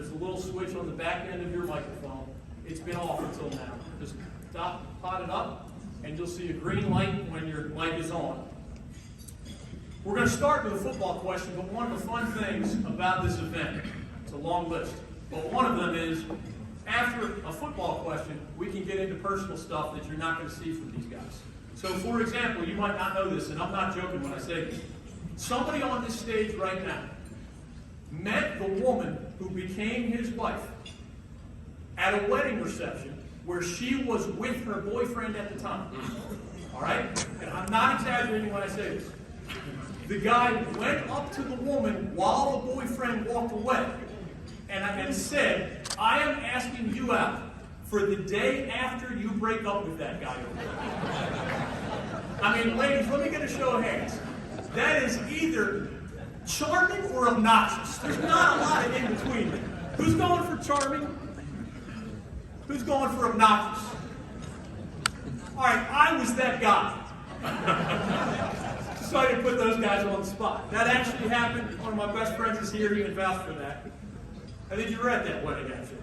there's a little switch on the back end of your microphone. It's been off until now. Just pot it up, and you'll see a green light when your mic is on. We're going to start with a football question, but one of the fun things about this event, it's a long list, but one of them is, after a football question, we can get into personal stuff that you're not going to see from these guys. So, for example, you might not know this, and I'm not joking when I say this. Somebody on this stage right now met the woman who became his wife at a wedding reception where she was with her boyfriend at the time. All right? And I'm not exaggerating when I say this. The guy went up to the woman while the boyfriend walked away and said, I am asking you out for the day after you break up with that guy. I mean, ladies, let me get a show of hands. That is either charming or obnoxious. There's not a lot of in between. Who's going for charming? Who's going for obnoxious? All right, I was that guy. So I didn't put those guys on the spot. That actually happened. One of my best friends is here. He can vouch for that. I think you were at that wedding, actually.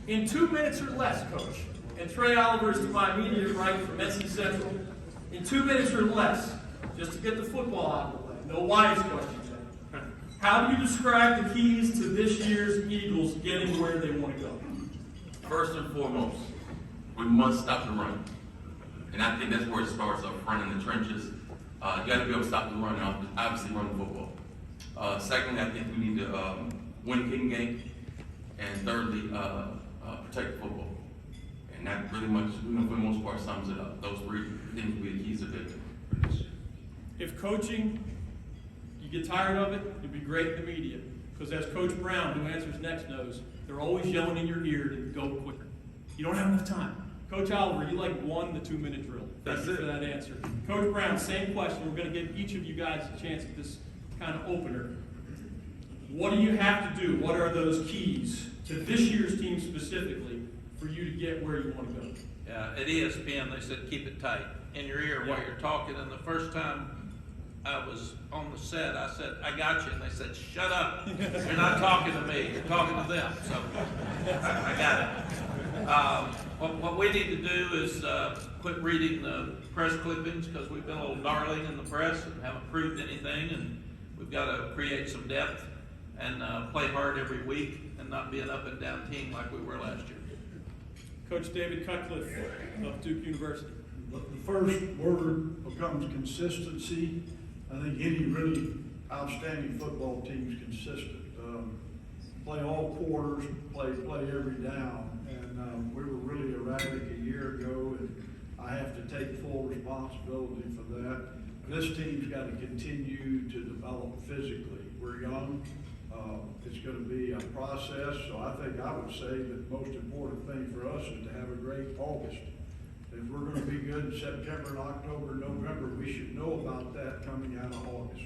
In 2 minutes or less, Coach, and Trei Oliver is to my immediate right from NC Central. In 2 minutes or less, just to get the football out of the way. No wise questions. How do you describe the keys to this year's Eagles getting where they want to go? First and foremost, we must stop the run. And I think that's where it starts up front in the trenches. You got to be able to stop the run and obviously run the football. Secondly, I think we need to win a kicking game. And thirdly, protect the football. And that really much, for the most part, sums it up. Those three things will be the keys to victory for this year. If coaching, you get tired of it, it'd be great in the media. Because as Coach Brown, who answers next, knows, they're always yelling in your ear to go quicker. You don't have enough time. Coach Oliver, you won the 2-minute drill. Thank you for that answer. Coach Brown, same question. We're going to give each of you guys a chance at this kind of opener. What do you have to do? What are those keys to this year's team specifically for you to get where you want to go? At ESPN, they said keep it tight in your ear while you're talking. And the first time I was on the set, I said, I got you. And they said, shut up. You're not talking to me. You're talking to them. So I got it. What we need to do is quit reading the press clippings because we've been a little darling in the press and haven't proved anything. And we've got to create some depth and play hard every week and not be an up and down team like we were last year. Coach David Cutcliffe of Duke University. The first word becomes consistency. I think any really outstanding football team is consistent. Play all quarters, play every down. And we were really erratic a year ago, and I have to take full responsibility for that. This team's got to continue to develop physically. We're young. It's going to be a process, so I think I would say that the most important thing for us is to have a great August. If we're going to be good in September and October and November, we should know about that coming out of August.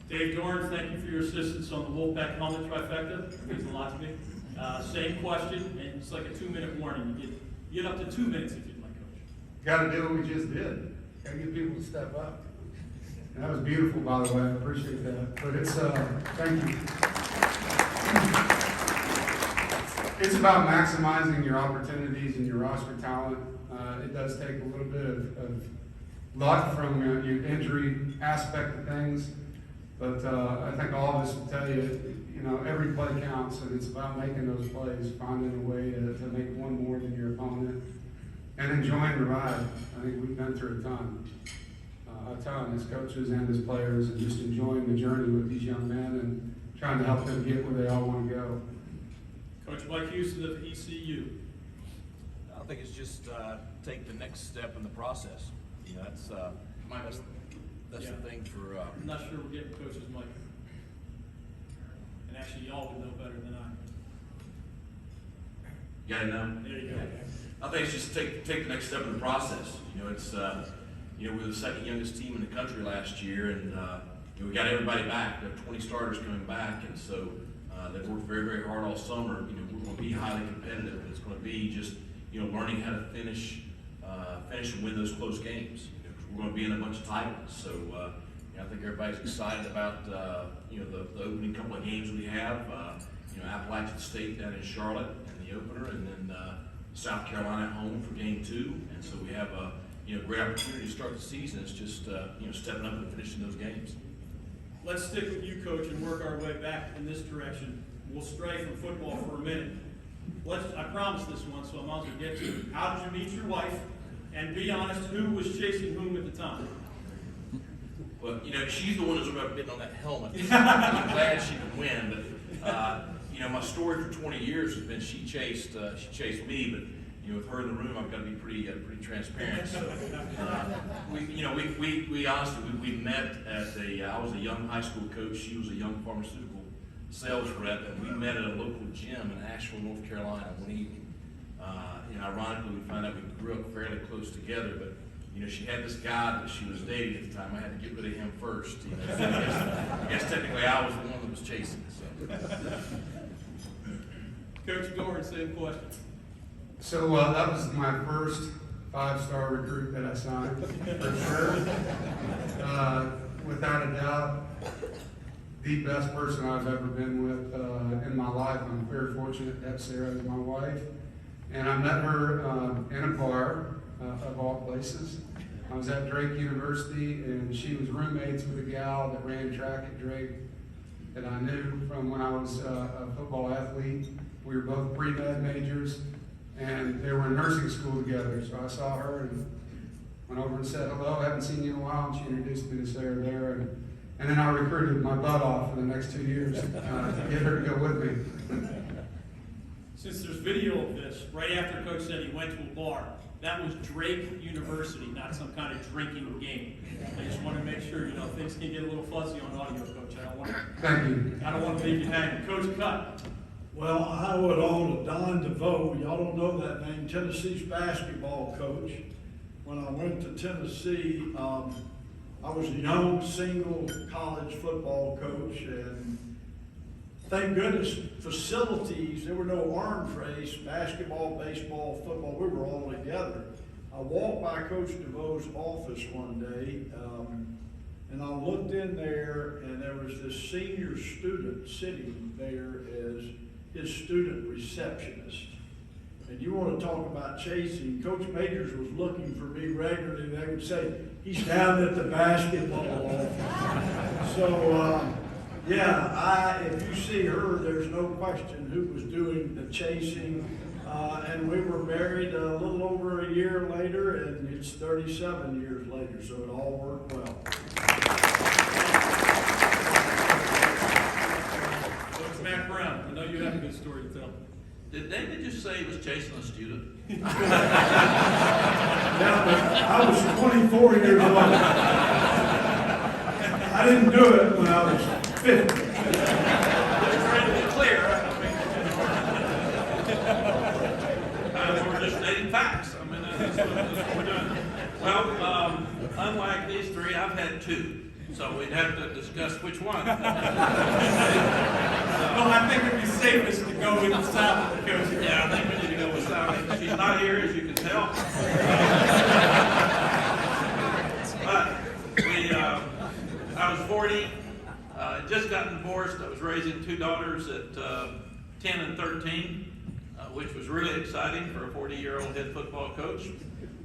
Dave Doeren, thank you for your assistance on the Wolfpack helmet trifecta. It means a lot to me. Same question, and it's like a 2-minute warning. You get up to 2 minutes if you'd like, Coach. Got to do what we just did. Got to get people to step up. And that was beautiful, by the way. I appreciate that. But it's, thank you. It's about maximizing your opportunities and your roster talent. It does take a little bit of luck from your injury aspect of things. But I think all of us will tell you, every play counts, and it's about making those plays, finding a way to make one more than your opponent, and enjoying the ride. I think we've been through a ton as coaches and as players, and just enjoying the journey with these young men and trying to help them get where they all want to go. Coach Mike Houston of ECU. I think it's just take the next step in the process. That's the thing for. I'm not sure we're getting Coach's mic. And actually, y'all would know better than I. Got it now? There you go. I think it's just take the next step in the process. It's we were the second youngest team in the country last year, and we got everybody back. We have 20 starters coming back, and so they've worked very, very hard all summer. We're going to be highly competitive, and it's going to be just learning how to finish and win those close games. We're going to be in a bunch of titles, so I think everybody's excited about, the opening couple of games we have. Appalachian State down in Charlotte in the opener, and then South Carolina at home for game 2. And so we have a great opportunity to start the season. It's just stepping up and finishing those games. Let's stick with you, Coach, and work our way back in this direction. We'll stray from football for a minute. I promised this one, so I might as well get to it. How did you meet your wife? And be honest, who was chasing whom at the time? Well, she's the one who's about bidding on that helmet. I'm glad she could win, but my story for 20 years has been she chased me, but with her in the room, I've got to be pretty transparent. So, we honestly we met at I was a young high school coach. She was a young pharmaceutical sales rep, and we met at a local gym in Asheville, North Carolina, one evening. Ironically, we found out we grew up fairly close together, but she had this guy that she was dating at the time. I had to get rid of him first. So I guess technically I was the one that was chasing. So. Coach Doeren, same question. So that was my first 5-star recruit that I signed, for sure. Without a doubt, the best person I've ever been with in my life. I'm very fortunate to have Sarah as my wife. And I met her in a bar, of all places. I was at Drake University, and she was roommates with a gal that ran track at Drake that I knew from when I was a football athlete. We were both pre-med majors, and they were in nursing school together. So I saw her and went over and said hello. I haven't seen you in a while, and she introduced me to Sarah there. And then I recruited my butt off for the next 2 years to get her to go with me. Since there's video of this, right after Coach said he went to a bar, that was Drake University, not some kind of drinking game. I just want to make sure, things can get a little fuzzy on audio, Coach. Thank you. I don't want to leave you hanging. Coach Cut. Well, I would own a Don DeVoe. Y'all don't know that name, Tennessee's basketball coach. When I went to Tennessee, I was a young, single college football coach, and thank goodness, facilities, there were no arms race, basketball, baseball, football, we were all together. I walked by Coach DeVoe's office one day, and I looked in there, and there was this senior student sitting there as his student receptionist. And you want to talk about chasing, Coach Majors was looking for me regularly. They would say, he's down at the basketball office. So, if you see her, there's no question who was doing the chasing. And we were married a little over a year later, and it's 37 years later, so it all worked well. Coach Mack Brown, I know you have a good story to tell. Did David just say he was chasing a student? Yeah, but I was 24 years old. I didn't do it when I was 50. Trying to be clear. We're just stating facts. That's what we're doing. Well, unlike these three, I've had 2. So we'd have to discuss which one. Well, I think it'd be safest to go with the South, Coach. Yeah, I think we need to go with Sally. She's not here, as you can tell. But I was 40, just got divorced. I was raising 2 daughters at 10 and 13, which was really exciting for a 40-year-old head football coach.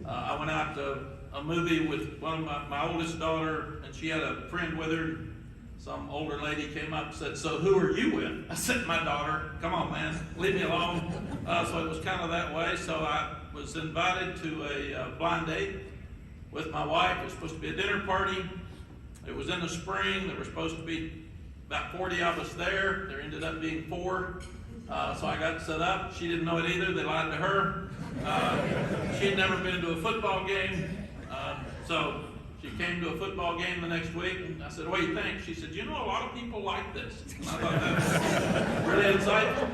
I went out to a movie with one of my oldest daughter, and she had a friend with her. Some older lady came up and said, "So who are you with?" I said, "My daughter." "Come on, man, leave me alone." So it was kind of that way. So I was invited to a blind date with my wife. It was supposed to be a dinner party. It was in the spring. There were supposed to be about 40 of us there. There ended up being 4. So I got set up. She didn't know it either. They lied to her. She'd never been to a football game. So she came to a football game the next week, and I said, "What do you think?" She said, "A lot of people like this." And I thought that was really insightful.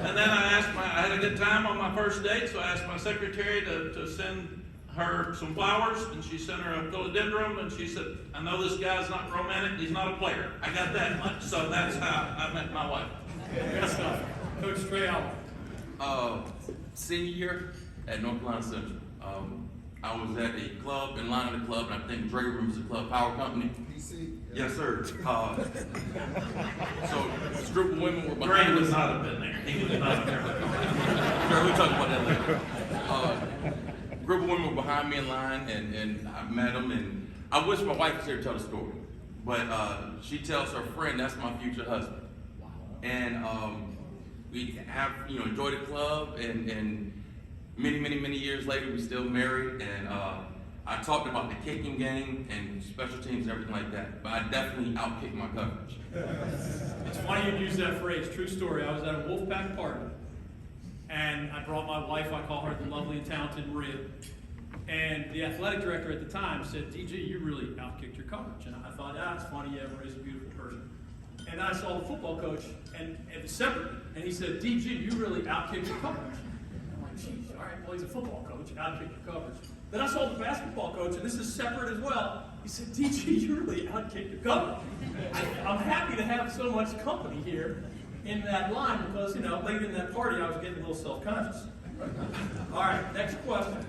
And then I had a good time on my first date, so I asked my secretary to send her some flowers, and she sent her a philodendron, and she said, "I know this guy's not romantic, he's not a player." I got that much, so that's how I met my wife. Good stuff. Coach Trei. Senior year at North Carolina Central. I was at a club in line of the club, and I think Trei was the club power company. PC. Yes, sir. So this group of women were Trei behind would us. not have been there. He would not have ever come. Sure, we'll talk about that later. Group of women were behind me in line, and I met them, and I wish my wife was here to tell the story, but she tells her friend that's my future husband, and we have enjoyed the club, and many years later we still married, and I talked about the kicking game and special teams and everything like that, but I definitely outkicked my coverage. It's funny you use that phrase, true story. I was at a Wolfpack party, and I brought my wife, I call her the lovely and talented Maria, and the athletic director at the time said, DG, you really outkicked your coverage. And I thought, it's funny, yeah, Maria's a beautiful person. And then I saw the football coach, and it was separate, and he said, DG, you really outkicked your coverage. I'm like, geez, all right, well, he's a football coach, outkicked your coverage. Then I saw the basketball coach, and this is separate as well. He said, DG, you really outkicked your coverage. I'm happy to have so much company here in that line because, late in that party, I was getting a little self-conscious. All right, next question.